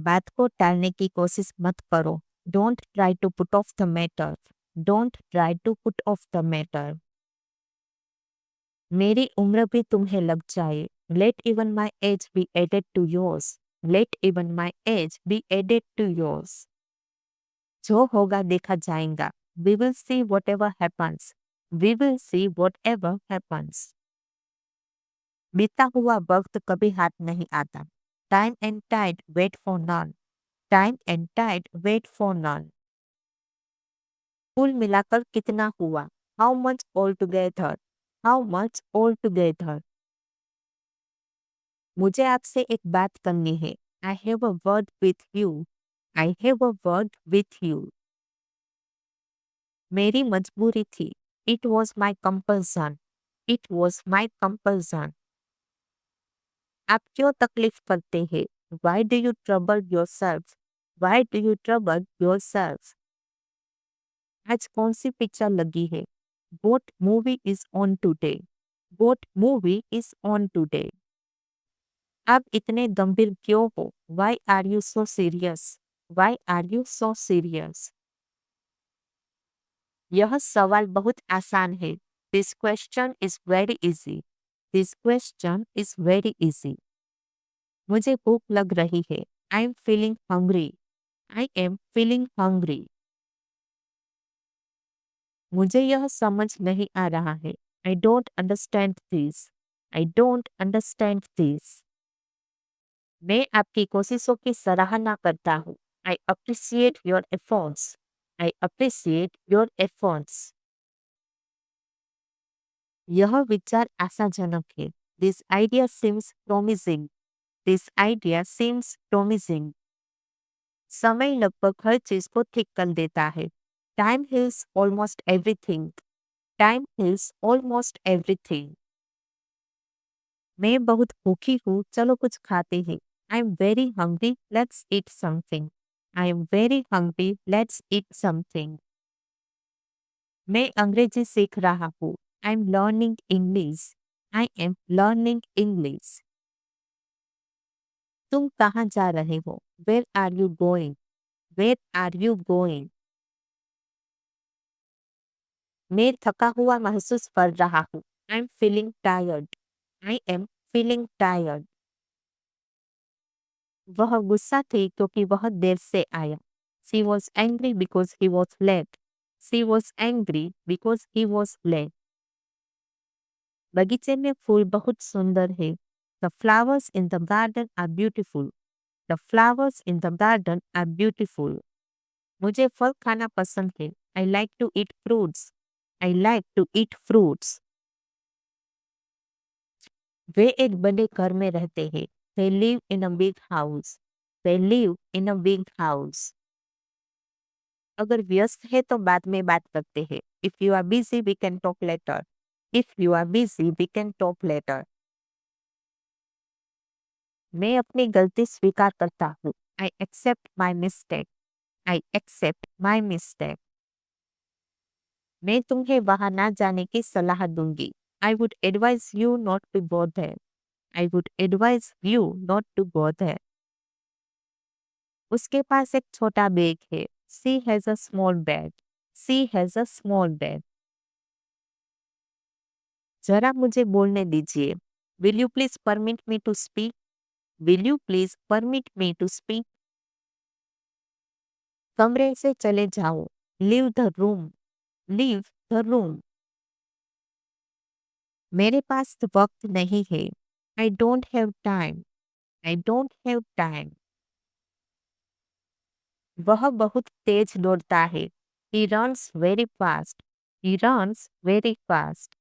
बात को टालने की कोशिश मत करो। Don't try to put off the matter. Don't try to put off the matter. मेरी उम्र भी तुम्हें लग जाए। Let even my age be added to yours. Let even my age be added to yours. जो होगा देखा जाएगा। We will see whatever happens. We will see whatever happens. बीता हुआ वक्त कभी हाथ नहीं आता। Time and tide wait for none. Time and tide wait for none. कुल मिलाकर कितना हुआ? How much all together? How much all together? मुझे आपसे एक बात करनी है। I have a word with you. I have a word with you. मेरी मजबूरी थी। It was my compulsion. It was my compulsion. आप क्यों तकलीफ करते हैं? Why do you trouble yourself? Why do you trouble yourself? आज कौन सी पिक्चर लगी है? What movie is on today? What movie is on today? आप इतने गंभीर क्यों हो? Why are you so serious? Why are you so serious? यह सवाल बहुत आसान है। This question is very easy. This question is very easy. मुझे भूख लग रही है। I am feeling hungry. I am feeling hungry. मुझे यह समझ नहीं आ रहा है। I don't understand this. I don't understand this. मैं आपकी कोशिशों की सराहना करता हूँ। I appreciate your efforts. I appreciate your efforts. यह विचार आशाजनक है। This idea seems promising. This idea seems promising. समय लगभग हर चीज को ठीक कर देता है। Time heals almost everything. Time heals almost everything. मैं बहुत भूखी हूँ, चलो कुछ खाते हैं। I am very hungry, let's eat something. I am very hungry, let's eat something. मैं अंग्रेजी सीख रहा हूँ। I am learning English. I am learning English. तुम कहाँ जा रहे हो? Where are you going? Where are you going? मैं थका हुआ महसूस कर रहा हूँ। I am feeling tired. I am feeling tired. वह गुस्सा थी क्योंकि वह देर से आया। She was angry because he was late. She was angry because he was late. बगीचे में फूल बहुत सुंदर है। The flowers in the garden are beautiful. The flowers in the garden are beautiful. मुझे फल खाना पसंद है। I like to eat fruits. I like to eat fruits. वे एक बड़े घर में रहते हैं। They live in a big house. They live in a big house. अगर व्यस्त है तो बाद में बात करते हैं। If you are busy, we can talk later. If you are busy, we can talk later. मैं अपनी गलती स्वीकार करता हूँ। I accept my mistake. I accept my mistake. मैं तुम्हें वहां ना जाने की सलाह दूंगी। I would advise you not to go there. I would advise you not to go there. उसके पास एक छोटा बैग है। She has a small bag. She has a small bag. जरा मुझे बोलने दीजिए। Will you please permit me to speak? Will you please permit me to speak? कमरे से चले जाओ। Leave the room. Leave the room. मेरे पास वक्त नहीं है। I don't have time. I don't have time. वह बहुत तेज दौड़ता है। He runs very fast. He runs very fast.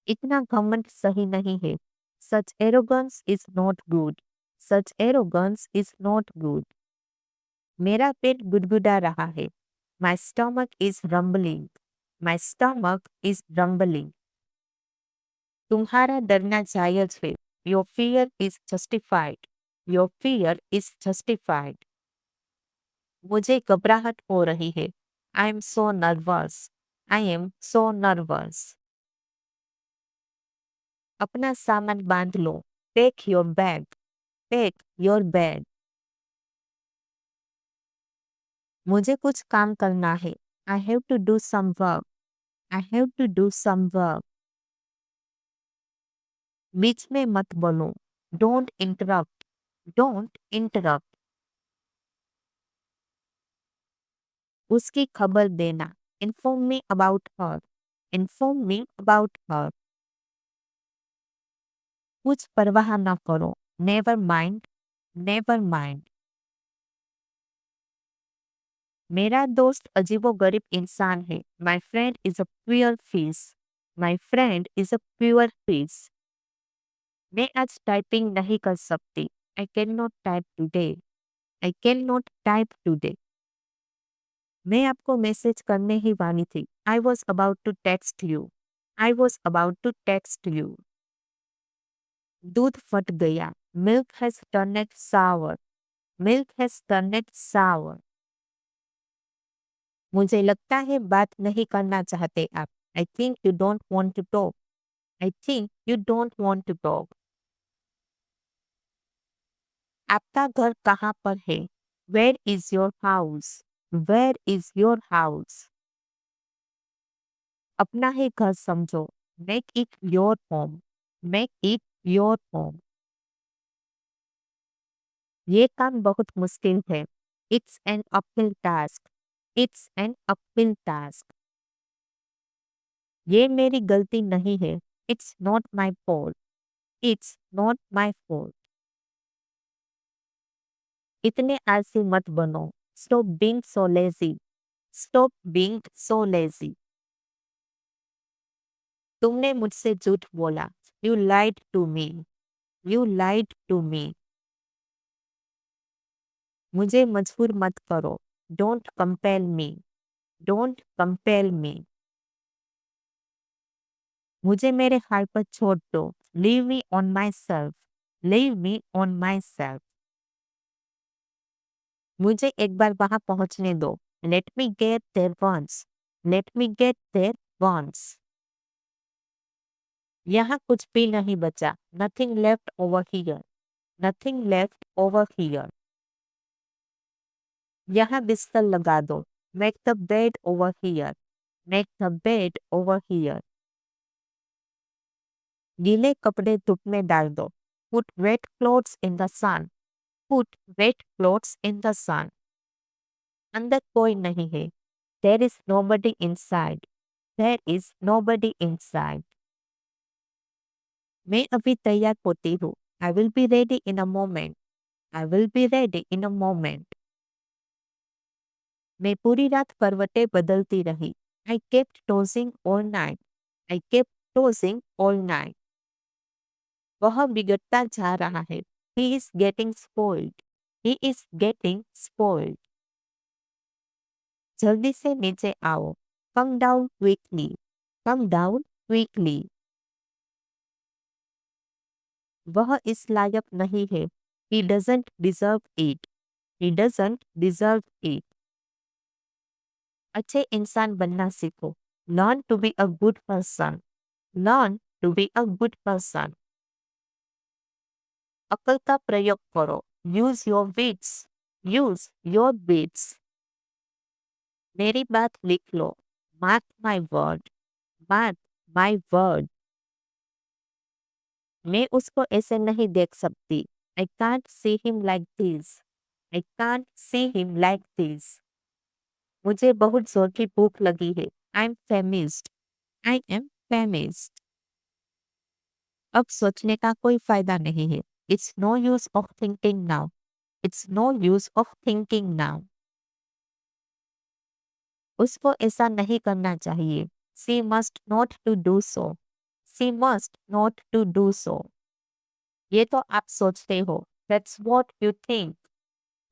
इतना घमंड सही नहीं है। Such arrogance is not good. Such arrogance is not good. मेरा पेट गुदगुदा रहा है। My stomach is rumbling. My stomach is rumbling. तुम्हारा डरना जायज है। Your fear is justified. Your fear is justified. मुझे घबराहट हो रही है। I am so nervous. I am so nervous. अपना सामान बांध लो। Take your bag. Take your bag. मुझे कुछ काम करना है। I have to do some work. I have to do some work. बीच में मत बोलो। Don't interrupt. Don't interrupt. उसकी खबर देना। Inform me about her. Inform me about her. कुछ परवाह न करो। Never mind. Never mind. मेरा दोस्त अजीबोगरीब इंसान है। My friend is a pure fish. My friend is a pure fish. मैं आज टाइपिंग नहीं कर सकती। I can not type today. I can not type today. मैं आपको मैसेज करने ही वाली थी। I was about to text you. I was about to text you. दूध फट गया। Milk has turned sour. Milk has turned sour. मुझे लगता है बात नहीं करना चाहते आप। I think you don't want to talk. I think you don't want to talk. आपका घर कहाँ पर है? Where is your house? Where is your house? अपना ही घर समझो। Make it your home. Make it your home. ये काम बहुत मुश्किल है। It's an uphill task. It's an uphill task. ये मेरी गलती नहीं है। It's not my fault. It's not my fault. इतने आलसी मत बनो। Stop being so lazy. Stop being so lazy. तुमने मुझसे झूठ बोला। You lied to me. You lied to me. मुझे मजबूर मत करो। Don't compel me. Don't compel me. मुझे हाल हाल पर छोड़ दो। Leave me on myself. Leave me on myself. मुझे एक बार वहां पहुंचने दो। Let me get there once. Let me get there once. यहाँ कुछ भी नहीं बचा। Nothing left over here. Nothing left over here. यहाँ बिस्तर लगा दो। Make the bed over here. Make the bed over here. गीले कपड़े धूप में डाल दो। Put wet clothes in the sun. Put wet clothes in the sun. अंदर कोई नहीं है। There is nobody inside. There is nobody inside. मैं अभी तैयार होती हूँ। I will be ready in a moment. I will be ready in a moment. मैं पूरी रात करवटें बदलती रही। I kept tossing all night. I kept tossing all night. वह बिगड़ता जा रहा है। He is getting spoiled. He is getting spoiled. जल्दी से नीचे आओ। Come down quickly. Come down quickly. वह इस लायक नहीं है। He doesn't deserve it. He doesn't deserve it. अच्छे इंसान बनना सीखो। Learn to be a good person. Learn to be a good person. अकल का प्रयोग करो। Use your wits. Use your wits. मेरी बात लिख लो। Mark my word. Mark my word. मैं उसको ऐसे नहीं देख सकती। I can't see him like this. I can't see him like this. मुझे बहुत जोर की भूख लगी है। I'm famished. I am famished. अब सोचने का कोई फायदा नहीं है। It's no use of thinking now. It's no use of thinking now. उसको ऐसा नहीं करना चाहिए। She must not to do so. She must not to do so. ये तो आप सोचते हो। That's what you think.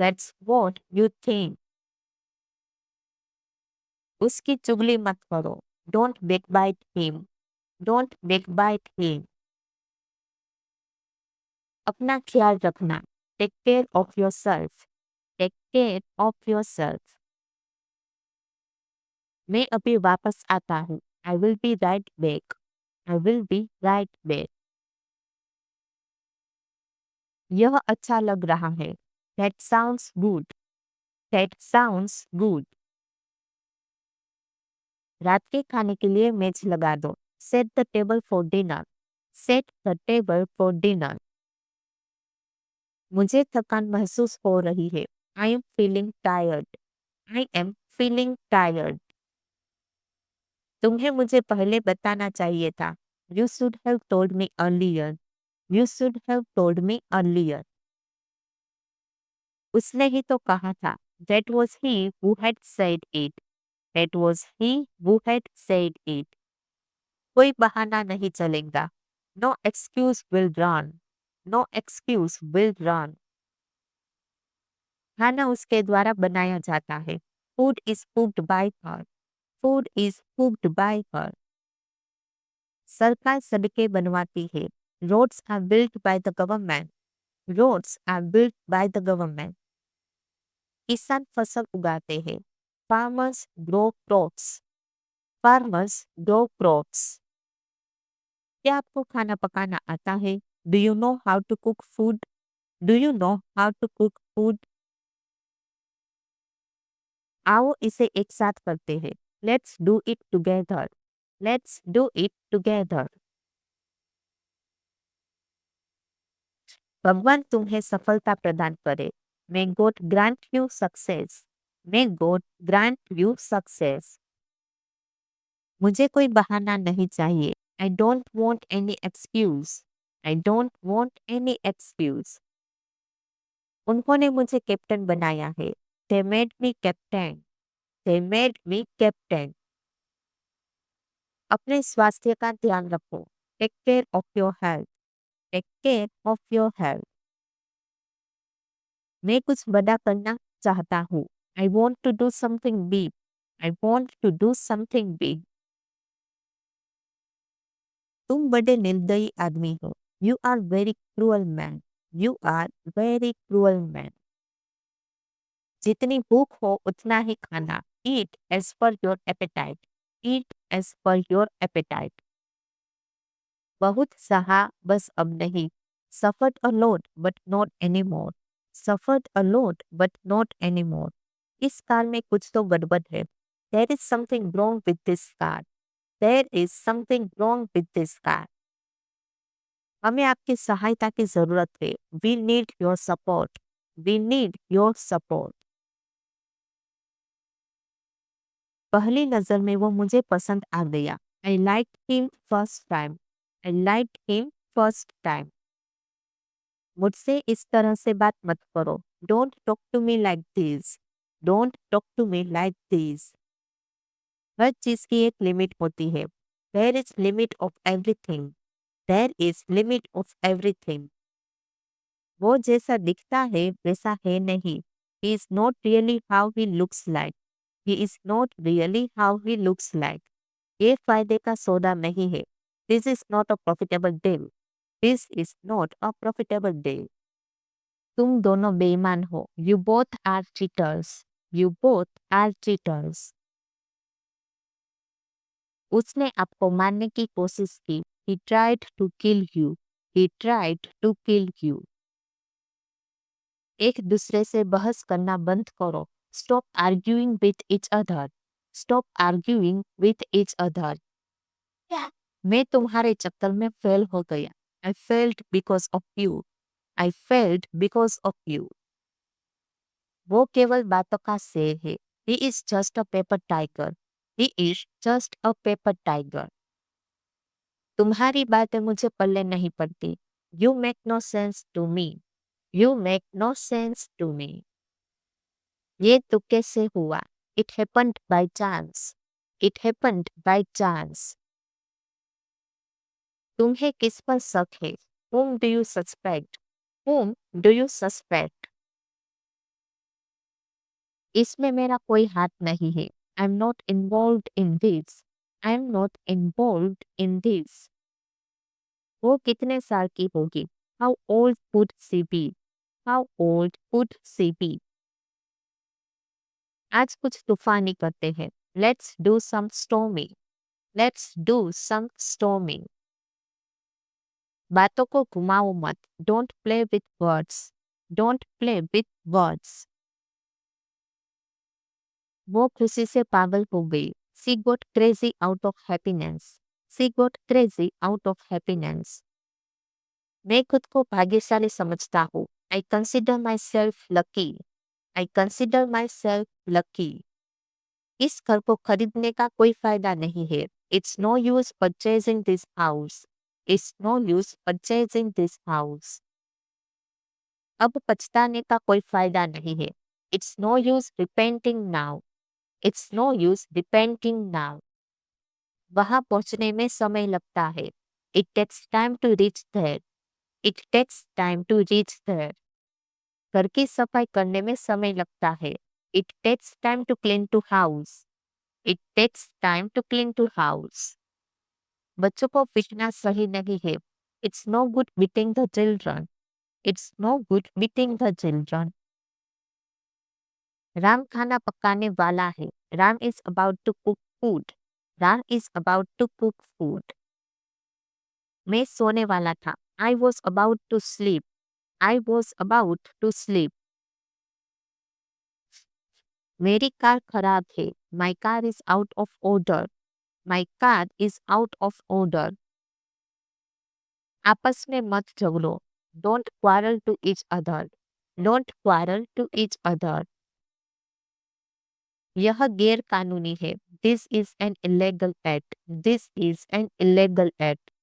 That's what you think. उसकी चुगली मत करो। Don't backbite him. Don't backbite him. अपना ख्याल रखना। Take care of yourself. Take care of yourself. मैं अभी वापस आता हूँ। I will be right back. I will be right back. यह अच्छा लग रहा है। That sounds good. That sounds good. रात के खाने के लिए मेज लगा दो. Set the table for dinner. Set the table for dinner. मुझे थकान महसूस हो रही है. I am feeling tired. I am feeling tired. तुम्हें मुझे पहले बताना चाहिए था. You should have told me earlier. You should have told me earlier. उसने ही तो कहा था. That was he who had said it. That was he who had said it. कोई बहाना नहीं चलेगा. No excuse will run. No excuse will run. खाना उसके द्वारा बनाया जाता है. Food is cooked by her. Food is cooked by her. सरकार सड़कें बनवाती है. Roads are built by the government. Roads are built by the government. किसान फसल उगाते हैं. Farmers grow crops. Farmers grow crops. क्या आपको खाना पकाना आता है? Do you know how to cook food? Do you know how to cook food? आओ इसे एक साथ करते हैं. Let's do it together. Let's do it together. भगवान तुम्हें सफलता प्रदान करे. May God grant you success. May God grant you success. मुझे कोई बहाना नहीं चाहिए. I don't want any excuse. I don't want any excuse. उन्होंने मुझे कैप्टन बनाया है. They made me captain. They made me captain. अपने स्वास्थ्य का ध्यान रखो. Take care of your health. Take care of your health. मैं कुछ बड़ा करना चाहता हूँ. I want to do something big. I want to do something big. तुम बड़े निर्दयी आदमी हो. You are very cruel man. You are very cruel man. जितनी भूख हो उतना ही खाना. Eat as per your appetite. Eat as per your appetite. बहुत सहा बस अब नहीं. Suffered a lot but not anymore. Suffered a lot but not anymore. इस कार में कुछ तो गड़बड़ है. There is something wrong with this car. There is something wrong with this car. हमें आपकी सहायता की जरूरत है. We need your support. We need your support. पहली नजर में वो मुझे पसंद आ गया. I liked him first time. I liked him first time. मुझसे इस तरह से बात मत करो. Don't talk to me like this. Don't talk to me like this. हर चीज की एक लिमिट होती है. There is limit of everything. There is limit of everything. वो जैसा दिखता है वैसा है नहीं. He is not really how he looks like. He is not really how he looks like. ये फायदे का सौदा नहीं है. This is not a profitable deal. This is not a profitable deal. तुम दोनों बेईमान हो. You both are cheaters. You both are cheaters. उसने आपको मारने की कोशिश की. He tried to kill you. He tried to kill you. एक दूसरे से बहस करना बंद करो. Stop arguing with each other. Stop arguing with each other. मैं तुम्हारे चक्कर में फेल हो गया. I failed because of you. I failed because of you. वो केवल बातों का शेर है. He is just a paper tiger. He is just a paper tiger. तुम्हारी बातें मुझे पल्ले नहीं पड़ती. You make no sense to me. You make no sense to me. ये तुक्के से हुआ. It happened by chance. It happened by chance. तुम्हें किस पर शक है? Whom do you suspect? Whom do you suspect? इसमें मेरा कोई हाथ नहीं है. I'm not involved in this. I'm not involved in this. वो कितने साल की होगी? How old would she be? How old would she be? आज कुछ तूफानी करते हैं. Let's do some stormy. Let's do some stormy. बातों को घुमाओ मत. Don't play with words. Don't play with words. वो खुशी से पागल हो गई। She got crazy out of happiness. She got crazy out of happiness. मैं खुद को भाग्यशाली समझता हूँ। I consider myself lucky. I consider myself lucky. इस घर को खरीदने का कोई फायदा नहीं है। It's no use purchasing this house. It's no use purchasing this house. अब पछताने का कोई फायदा नहीं है। It's no use repenting now. It's no use repenting now. वहां पहुंचने में समय लगता है। It takes time to reach there. It takes time to reach there. घर की सफाई करने में समय लगता है। It takes time to clean to house. It takes time to clean to house. बच्चों को पीटना सही नहीं है। It's no good beating the children. It's no good beating the children. Ram खाना पकाने वाला है। Ram is about to cook food. Ram is about to cook food. मैं सोने वाला था। I was about to sleep. I was about to sleep. मेरी car खराब है। My car is out of order. My car is out of order. आपस में मत झगड़ो। Don't quarrel to each other. Don't quarrel to each other. यह गैर कानूनी है। This is an illegal act. This is an illegal act.